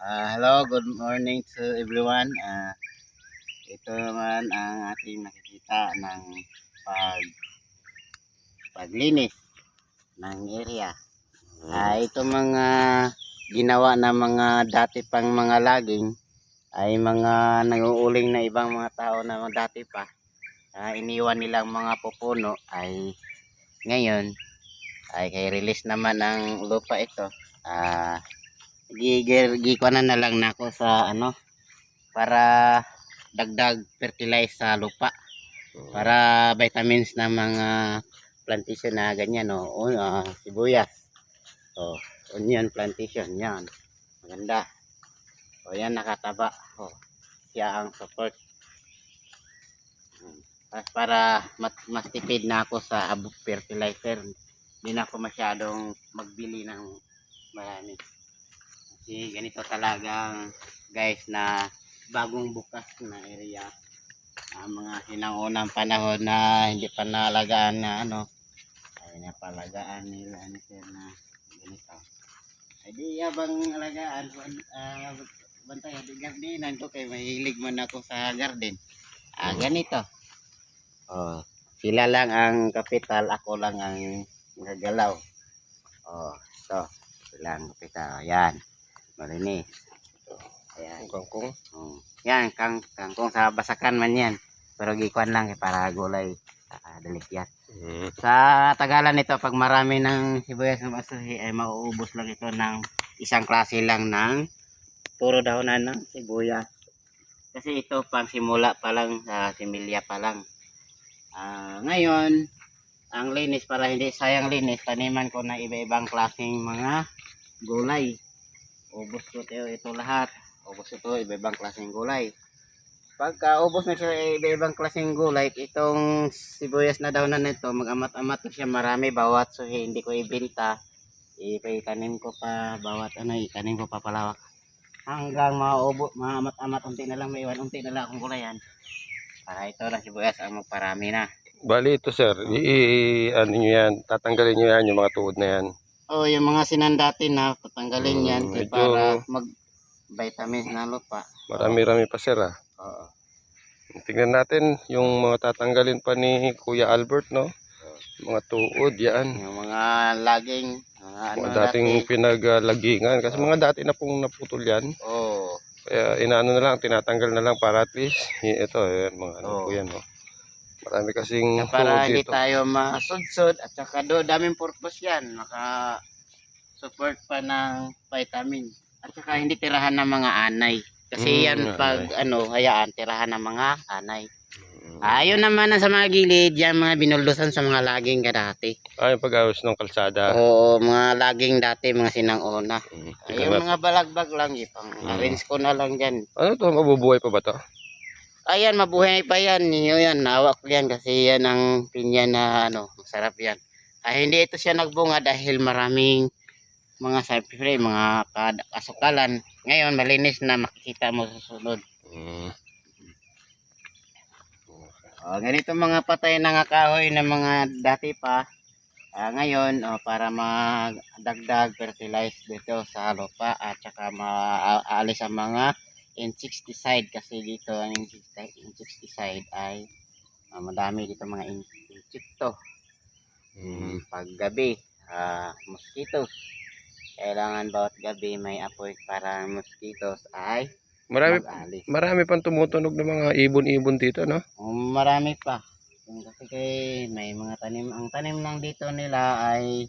Hello, good morning to everyone. Ito naman ang ating nakikita ng pag paglinis ng area. Ito mga ginawa na mga dati pang mga laging ay mga nanguuling na ibang mga tao na mga dati pa. Iniwan nilang mga pupuno ay ngayon ay kay release naman ng lupa ito. Gikuanan na lang nako sa ano para dagdag fertilize sa lupa para vitamins ng mga plantation na ganyan sibuyas, onion plantation yan maganda, yan nakataba, siya ang support. Para mas tipid na ako sa fertilizer, hindi na ako masyadong magbili ng marami kasi ganito talagang guys na bagong bukas na area. Mga sinangunang panahon na hindi pa nalagaan na ay napalagaan nila ni sir na ganito. Ay di abang alagaan, bantay di gardenan ko kay mahilig man ako sa garden. Ganito. Sila lang ang kapital, ako lang ang nagagalaw. Ito, sila ang kapital. Ayan, malinis. Ayan. Kangkong. Yan, kangkong sa basakan man yan. Pero gikuan lang para gulay, dalikyat. Sa tagalan nito, pag marami ng sibuyas na masuhi, ay mauubos lang ito ng isang klase lang ng puro dahonan ng sibuyas. Kasi ito pang simula pa lang, similya pa lang. Ngayon, ang linis, para hindi sayang linis, taniman ko na iba-ibang klaseng mga gulay. Ubos ko ito lahat. Ubos ito, iba-ibang klaseng gulay. Pagka ubos na siya iba-ibang klaseng gulay, itong sibuyas na daw na nito, mag-amat-amat na siya marami bawat, so hindi ko ibenta. Itanim ko pa bawat itanim ko pa palawak. Hanggang maubos, maamat-amat, unti na lang maiwan, unti na lang akong gulayan. Para ito na sibuyas ang magparami na. Bali ito sir, ano nyo yan, tatanggalin nyo yan yung mga tuod na yan. Yung mga sinandati na tatanggalin yan Medyo para mag-vitamins na lupa. marami-rami pa sir Oo. Tingnan natin yung mga tatanggalin pa ni Kuya Albert, no? Mga tuod yan. Yung mga laging, Mga dating dati. pinaglagingan. Kasi mga dati na pong naputol yan. Kaya inaano na lang, tinatanggal na lang para at least, ito, yan, mga ano po yan, no? Marami kasing Para tuod hindi dito. tayo masudsod at saka daming purpose yan. Maka-support pa ng vitamin. At saka hindi tirahan ng mga anay. Kasi yan pag hayaan, tirahan ng mga anay. Ayun naman sa mga gilid, yan mga binuldusan sa mga laging dati. Yung pag-ayos ng kalsada. Oo, mga laging dati, mga sinanguna. Yung mga balagbag lang, arrange ko na lang dyan. Ano to, mabubuhay pa ba to? Ayan, mabuhay pa yan. Yan, nawak ko yan kasi yan ang pinya na masarap yan. Hindi ito siya nagbunga dahil maraming mga siyempre, mga kasukalan. Ngayon, malinis na, makikita mo sa susunod. Ganito mga patay na nga kahoy na mga dati pa. Ngayon, para magdagdag fertilize dito sa lupa at saka maalis ang mga insecticide, kasi dito ang insecticide ay madami dito mga insekto. Pag gabi, mosquitoes, kailangan bawat gabi may apoy para mosquitoes ay mag-alis. Marami pang tumutunog ng mga ibon-ibon dito, no? Marami pa. Kasi may mga tanim, ang tanim lang dito nila ay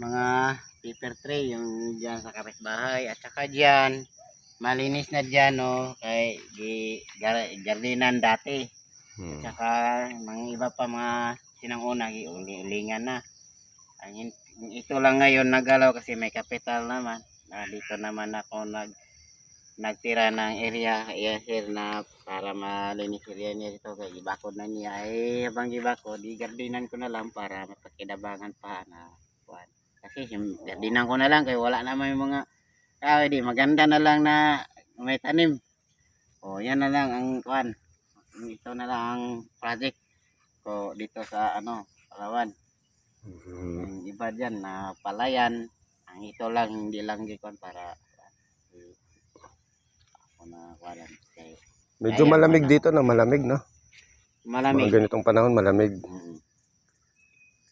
mga paper tray, yung dyan sa kapitbahay, at saka dyan malinis na dyan kay gardinan dati. At saka mga iba pa mga sinanguna ulingan na. Ito lang ngayon nagalaw kasi may kapital naman. Dito naman ako nagtira ng area here na para malinis area niya dito, kay gibakod na niya. Habang gibakod, gardinan ko na lang para mapakinabangan pa na kuan. Kasi gardinan ko na lang kay wala naman yung mga di maganda na lang na may tanim. Yan na lang ang kuan. Ito na lang ang project ko dito sa Palawan. Yung iba dyan na palayan, ang ito lang hindi lang gikuan para ako na walan. Kaya, Medyo kaya malamig naman dito, no? Malamig, no? malamig. Mga ganitong panahon, malamig.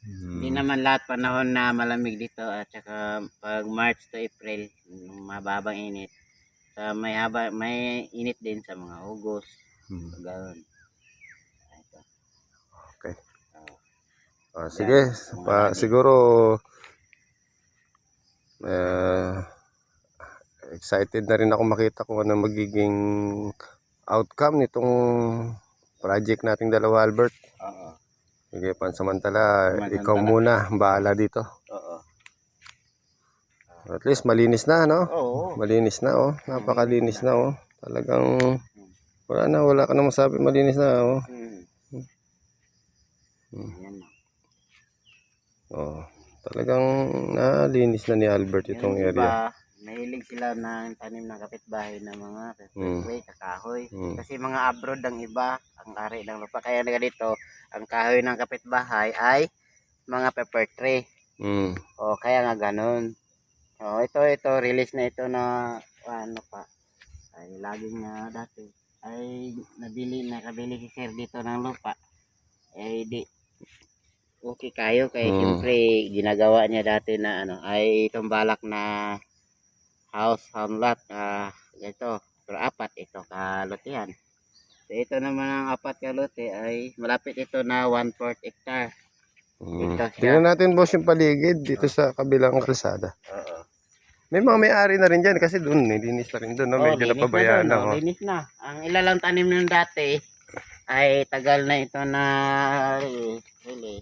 Hindi naman lahat panahon na malamig dito at saka pag March to April, mababang init. Sa may init din sa mga August. Ganoon. Ito. Okay. Yan, Sige, mga lagi. siguro excited na rin ako makita kung ano magiging outcome nitong project nating dalawa, Albert. Oo. Sige, pansamantala, ikaw Pansamantala. muna, bahala dito. Oo. At least malinis na, no? Oo. Malinis na, oh. Napakalinis na, oh. Talagang wala ka na masabi, malinis na, oh. Yan na. Oh, talagang nalinis na ni Albert itong Yung area. iba, mahilig sila ng tanim ng kapitbahay ng mga pepper kakahoy. Kasi mga abroad ang iba, ang ari ng lupa. Kaya dito, ang kahoy ng kapitbahay ay mga pepper tree. O kaya nga ganun. O ito, release na ito na ano pa. Ay laging na dati. Ay nakabili si sir dito ng lupa. Eh di, okay kayo kaya siyempre ginagawa niya dati na ano ay itong balak na house lot ito pero apat ito kalutihan. So ito naman ang apat kalote ay malapit ito na 1/4 hectare. Ito siya. Tingnan natin, boss, yung paligid dito sa kabilang kalsada. Oo. May mga may-ari na rin dyan kasi doon, linis na rin doon, no? Medyo napabayaan lang, oh. Linis na. Ang ilalang tanim nung dati ay tagal na ito na really.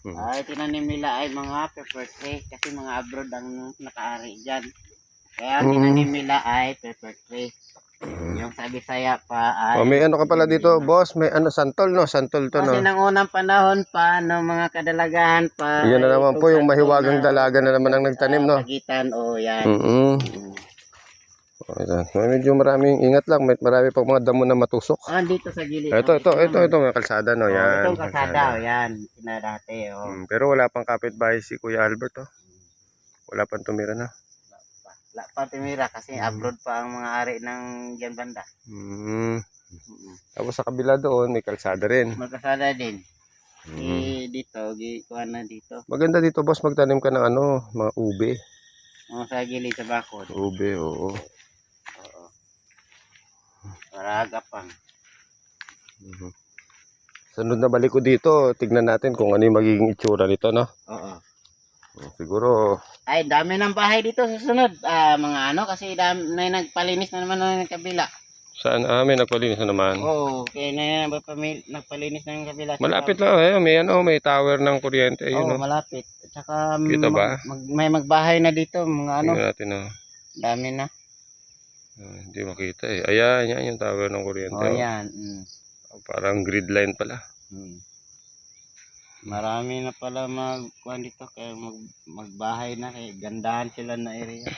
Ay tinanim nila ay mga pepper tree kasi mga abroad ang nakaari dyan. Kaya ang tinanim nila ay pepper tree. Yung sa Bisaya pa ay may ano ka pala dito, boss, may ano, santol, no? Santol to, no? kasi nang unang panahon pa ng mga kadalagahan pa. Yan na naman po, yung mahiwagang dalaga na naman ang nagtanim, no? Pagitan, yan. Medyo maraming ingat lang, marami pang mga damo na matusok. Dito sa gilid. Ito, may kalsada, no? Yan. Itong kalsada, yan. Dati, Pero wala pang kapitbahay si Kuya Albert, oh. Wala pang tumira na. Wala pang tumira kasi abroad pa ang mga ari ng diyan banda. Tapos sa kabila doon, may kalsada rin. May kalsada din. Dito, kuha na dito. Maganda dito, boss, magtanim ka ng ano, mga ube. Sa gilid sa bakod. Ube, oo. Para agapang. Sunod na balik ko dito, tignan natin kung ano yung magiging itsura nito, no? Oo. Siguro. Ay, dami ng bahay dito sa sunod. Mga ano, kasi may nagpalinis na naman ng kabila. Saan? May nagpalinis na naman. Oo, kaya na nagpalinis na yung kabila. Malapit lang, may tower ng kuryente. Oo, malapit. At saka kita ba? may magbahay na dito, mga ano. Tingnan natin, oh. Dami na. Hindi makita eh. Ayan, yan yung tower ng kuryente. Yan. Parang grid line pala. Marami na pala magkuhan dito kaya magbahay na kaya gandahan sila na area.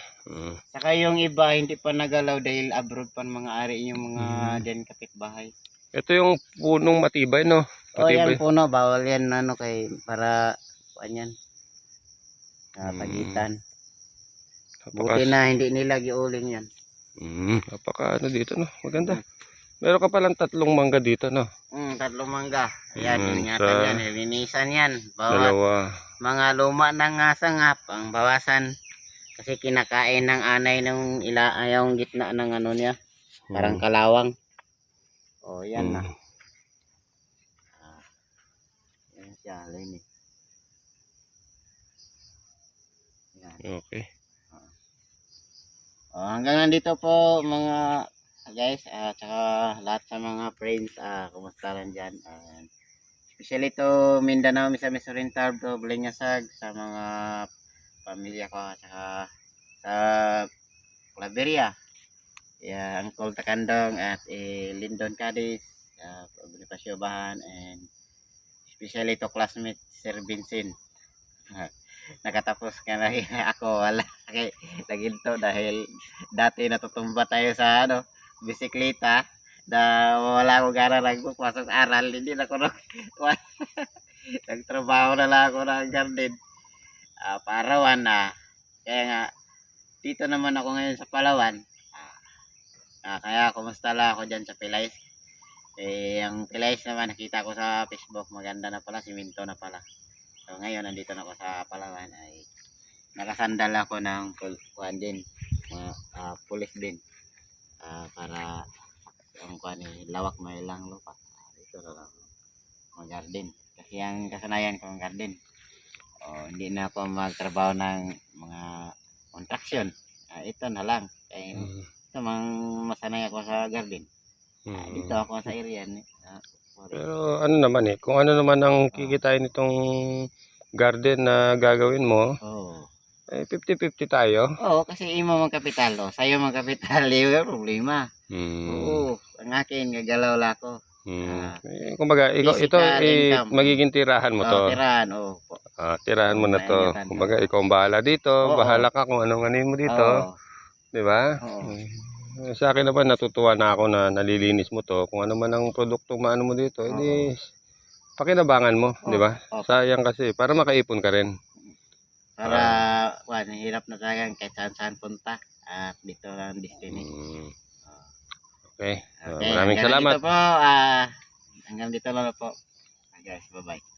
Saka yung iba hindi pa nagalaw dahil abroad pa mga ari yung mga diyan kapitbahay. Ito yung punong matibay, no? Yan Matibay. puno, bawal yan kay para kuan yan. Pagitan. Buti na hindi nila giuling yan. Napaka dito, no? Maganda. Meron ka palang 3 mangga dito, no? 3 mangga. Ayan, ingatan yan. Linisan yan. Dalawa. Mga luma ng sangap ang bawasan. Kasi kinakain ng anay ng yung gitna ng ano niya. Parang kalawang. Yan na. Yan siya, linis. Yan. Okay. Hanggang nandito po mga guys at saka lahat sa mga friends kumusta lang dyan especially to Mindanao, Misamis Oriental, Balinyasag sa mga pamilya ko at saka sa Claveria Uncle Takandong at Lindon Cadiz Bonifacio Bahan and especially to classmate Sir Vincent nakatapos ka na ako wala naginto dahil dati natutumba tayo sa bisikleta na wala akong gana nagpasok sa aral hindi na ako nagtrabaho na lang ako ng garden Palawan kaya nga dito naman ako ngayon sa Palawan Kaya kumusta lang ako dyan sa Pilais. Ang Pilais naman nakita ko sa Facebook, maganda na pala, siminto na pala. So ngayon nandito na ako sa Palawan ay nakasandal ako ng kuan din, mga pulis din. Para ang kuan lawak may lang lupa. Dito na lang mag-garden. Kasi ang kasanayan ko ng garden. Hindi na ako magtrabaho ng mga construction. Ito na lang. Kaya ito mang masanay ako sa garden. Dito ako sa area ni. Pero ano naman kung ano naman ang kikitain nitong garden na gagawin mo, 50-50 tayo. Kasi imo mang kapital, sayo mang kapital, yung problema. Ang akin gagalaw la ko. Kumbaga, ito magiging tirahan mo to. Tirahan, tirahan mo na to. Kumbaga, ikaw ang bahala dito. Bahala ka kung anong anin mo dito. Di ba? Sa akin naman, natutuwa na ako na nalilinis mo to. Kung ano man ang produktong maano mo dito, edi pakinabangan mo, di ba? Sayang kasi, para makaipon ka rin. Para, hirap na talaga kahit saan punta. At dito lang destiny. Okay. Maraming salamat. Hanggang dito lang po. Guys, bye-bye.